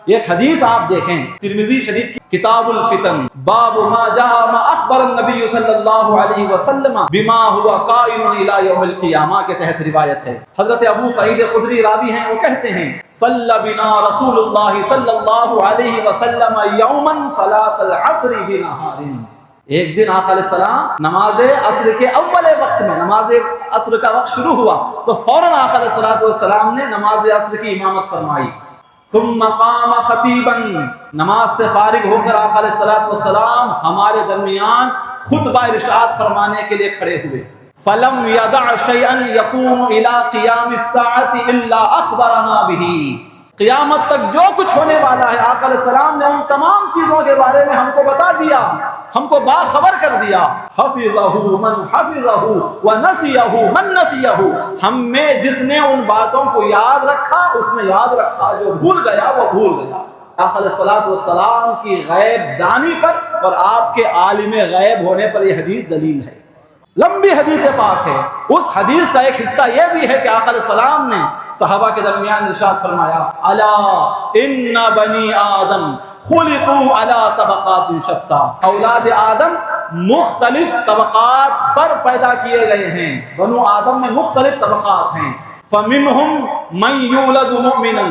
ایک حدیث آپ دیکھیں ترمذی شریف کی کتاب الفتن باب ما جاء ما اخبر النبی صلی اللہ علیہ وسلم بما هو قائم الى یوم القیامہ کے تحت روایت ہے۔ حضرت ابو سعید خدری راوی ہیں، وہ کہتے ہیں صلی بنا رسول اللہ صلی اللہ علیہ وسلم یوما صلاۃ العصر بنہار، ایک دن آقا علیہ السلام نماز عصر کے اول وقت میں، نماز عصر کا وقت شروع ہوا تو فوراً آقا علیہ السلام نے نماز عصر کی امامت فرمائی۔ ثم قام خطیبا، نماز سے فارغ ہو کر آقا علیہ السلام ہمارے درمیان خطبہ ارشاد فرمانے کے لیے کھڑے ہوئے۔ فلم يدع شيئا يكون الى قيام الساعة الا اخبرنا به، قیامت تک جو کچھ ہونے والا ہے آقا علیہ السلام نے ان تمام چیزوں کے بارے میں ہم کو بتا دیا، ہم کو باخبر کر دیا۔ حفظہ من حفظہ ونسیہ من نسیہ، ہم میں جس نے ان باتوں کو یاد رکھا اس نے یاد رکھا، جو بھول گیا وہ بھول گیا۔ آقا علیہ السلام کی غیب دانی پر اور آپ کے عالم غیب ہونے پر یہ حدیث دلیل ہے، لمبی حدیث پاک ہے۔ اس حدیث کا ایک حصہ یہ بھی ہے کہ آقا علیہ السلام نے صحابہ کے درمیان ارشاد فرمایا الا ان بنی آدم خلقوا علی طبقات شتیٰ، اولاد آدم مختلف طبقات پر پیدا کیے گئے ہیں، بنو آدم میں مختلف طبقات ہیں۔ فمنہم من یولد مؤمنا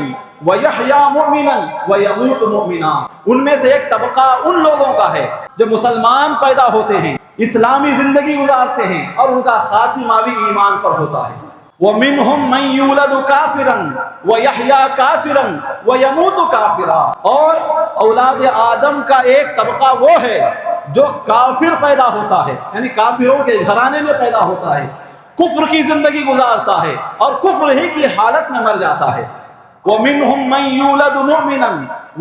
ویحیا مؤمنا ویموت مؤمنا، ان میں سے ایک طبقہ ان لوگوں کا ہے جو مسلمان پیدا ہوتے ہیں، اسلامی زندگی گزارتے ہیں اور ان کا خاتمہ بھی ایمان پر ہوتا ہے۔ وَمِنْهُمْ مَنْ يُولَدُ كَافِرًا وَيَحْيَا كَافِرًا وَيَمُوتُ كَافِرًا، اور اولاد آدم کا ایک طبقہ وہ ہے جو کافر پیدا ہوتا ہے، یعنی کافروں کے گھرانے میں پیدا ہوتا ہے، کفر کی زندگی گزارتا ہے اور کفر ہی کی حالت میں مر جاتا ہے۔ وَمِنْهُمْ مَنْ يُولَدُ مُؤْمِنًا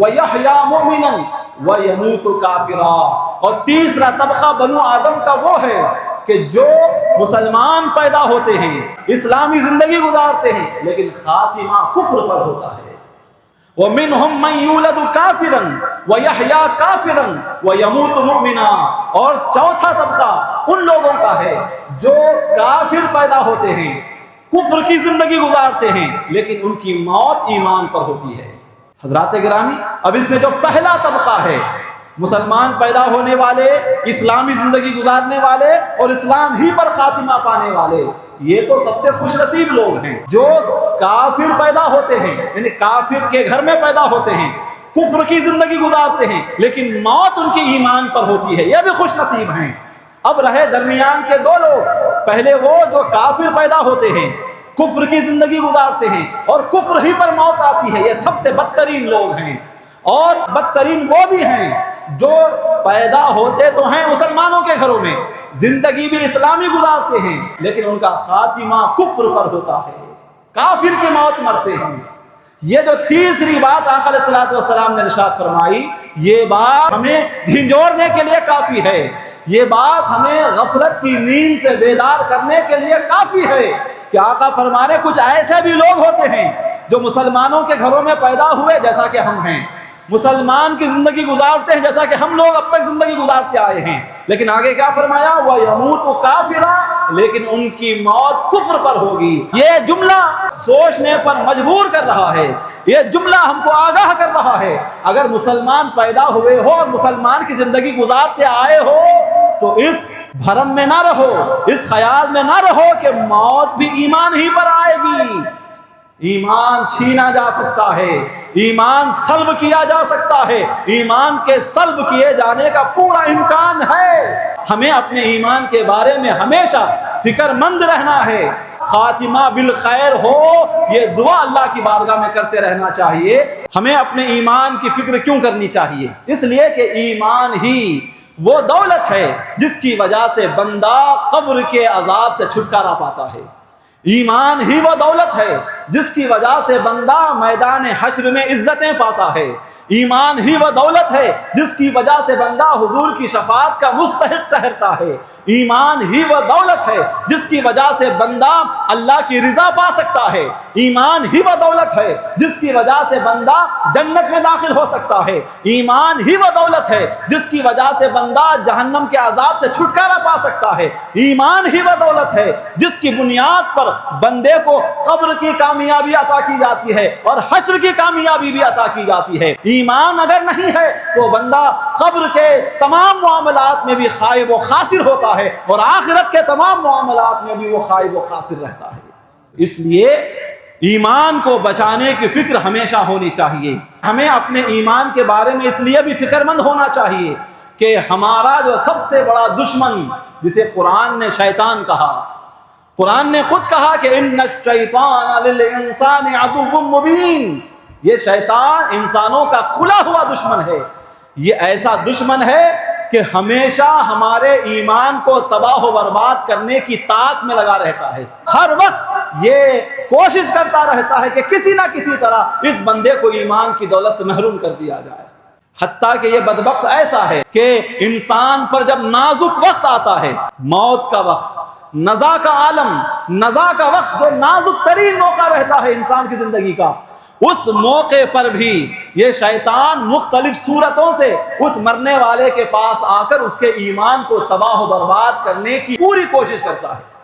وَيَحْيَا مُؤْمِنًا وَيَمُوتُ كَافِرًا، اور تیسرا طبقہ بنو آدم کا وہ ہے کہ جو مسلمان پیدا ہوتے ہیں، اسلامی زندگی گزارتے ہیں، لیکن خاتمہ کفر پر ہوتا ہے۔ وَمِنْهُمْ مَنْ يُولَدُ كَافِرًا وَيَحْيَا كَافِرًا وَيَمُوتُ مُؤْمِنًا، اور چوتھا طبقہ ان لوگوں کا ہے جو کافر پیدا ہوتے ہیں، کفر کی زندگی گزارتے ہیں، لیکن ان کی موت ایمان پر ہوتی ہے۔ حضرات گرامی، اب اس میں جو پہلا طبقہ ہے، مسلمان پیدا ہونے والے، اسلامی زندگی گزارنے والے اور اسلام ہی پر خاتمہ پانے والے، یہ تو سب سے خوش نصیب لوگ ہیں۔ جو کافر پیدا ہوتے ہیں، یعنی کافر کے گھر میں پیدا ہوتے ہیں، کفر کی زندگی گزارتے ہیں، لیکن موت ان کی ایمان پر ہوتی ہے، یہ بھی خوش نصیب ہیں۔ اب رہے درمیان کے دو لوگ، پہلے وہ جو کافر پیدا ہوتے ہیں، کفر کی زندگی گزارتے ہیں اور کفر ہی پر موت آتی ہے، یہ سب سے بدترین لوگ ہیں۔ اور بدترین وہ بھی ہیں جو پیدا ہوتے تو ہیں مسلمانوں کے گھروں میں، زندگی بھی اسلامی گزارتے ہیں، لیکن ان کا خاتمہ کفر پر ہوتا ہے، کافر کی موت مرتے ہیں۔ یہ جو تیسری بات آقا علیہ السلام نے ارشاد فرمائی، یہ بات ہمیں جھنجھوڑنے کے لیے کافی ہے، یہ بات ہمیں غفلت کی نیند سے بیدار کرنے کے لیے کافی ہے کہ آقا فرمانے کچھ ایسے بھی لوگ ہوتے ہیں جو مسلمانوں کے گھروں میں پیدا ہوئے جیسا کہ ہم ہیں، مسلمان کی زندگی گزارتے ہیں جیسا کہ ہم لوگ اب تک زندگی گزارتے آئے ہیں، لیکن آگے کیا فرمایا؟ وَيَمُوتُ كَافِرًا، لیکن ان کی موت کفر پر ہوگی۔ یہ جملہ سوچنے پر مجبور کر رہا ہے، یہ جملہ ہم کو آگاہ کر رہا ہے، اگر مسلمان پیدا ہوئے ہو اور مسلمان کی زندگی گزارتے آئے ہو تو اس بھرم میں نہ رہو، اس خیال میں نہ رہو کہ موت بھی ایمان ہی پر آئے گی۔ ایمان چھینا جا سکتا ہے، ایمان سلب کیا جا سکتا ہے، ایمان کے سلب کیے جانے کا پورا امکان ہے۔ ہمیں اپنے ایمان کے بارے میں ہمیشہ فکر مند رہنا ہے، خاتمہ بالخیر ہو یہ دعا اللہ کی بارگاہ میں کرتے رہنا چاہیے۔ ہمیں اپنے ایمان کی فکر کیوں کرنی چاہیے؟ اس لیے کہ ایمان ہی وہ دولت ہے جس کی وجہ سے بندہ قبر کے عذاب سے چھٹکارا پاتا ہے، ایمان ہی وہ دولت ہے جس کی وجہ سے بندہ میدان حشر میں عزتیں پاتا ہے، ایمان ہی وہ دولت ہے جس کی وجہ سے بندہ حضور کی شفاعت کا مستحق ٹھہرتا ہے، ایمان ہی وہ دولت ہے جس کی وجہ سے بندہ اللہ کی رضا پا سکتا ہے، ایمان ہی وہ دولت ہے جس کی وجہ سے بندہ جنت میں داخل ہو سکتا ہے، ایمان ہی وہ دولت ہے جس کی وجہ سے بندہ جہنم کے عذاب سے چھٹکارا پا سکتا ہے، ایمان ہی وہ دولت ہے جس کی بنیاد پر بندے کو قبر کی کامیابی عطا کی جاتی ہے اور حشر کی کامیابی بھی عطا کی جاتی ہے۔ ایمان اگر نہیں ہے تو بندہ قبر کے تمام معاملات میں بھی خائب و خاسر ہوتا ہے اور آخرت کے تمام معاملات میں بھی وہ خائب و خاسر رہتا ہے۔ اس لیے ایمان کو بچانے کی فکر ہمیشہ ہونی چاہیے۔ ہمیں اپنے ایمان کے بارے میں اس لیے بھی فکر مند ہونا چاہیے کہ ہمارا جو سب سے بڑا دشمن، جسے قرآن نے شیطان کہا، قرآن نے خود کہا کہ ان الشیطان للانسان عدو مبین، یہ شیطان انسانوں کا کھلا ہوا دشمن ہے، یہ ایسا دشمن ہے کہ ہمیشہ ہمارے ایمان کو تباہ و برباد کرنے کی طاق میں لگا رہتا ہے، ہر وقت یہ کوشش کرتا رہتا ہے کہ کسی نہ کسی طرح اس بندے کو ایمان کی دولت سے محروم کر دیا جائے۔ حتیٰ کہ یہ بدبخت ایسا ہے کہ انسان پر جب نازک وقت آتا ہے، موت کا وقت، نزا کا عالم، نزا کا وقت جو نازک ترین موقع رہتا ہے انسان کی زندگی کا، اس موقع پر بھی یہ شیطان مختلف صورتوں سے اس مرنے والے کے پاس آ کر اس کے ایمان کو تباہ و برباد کرنے کی پوری کوشش کرتا ہے۔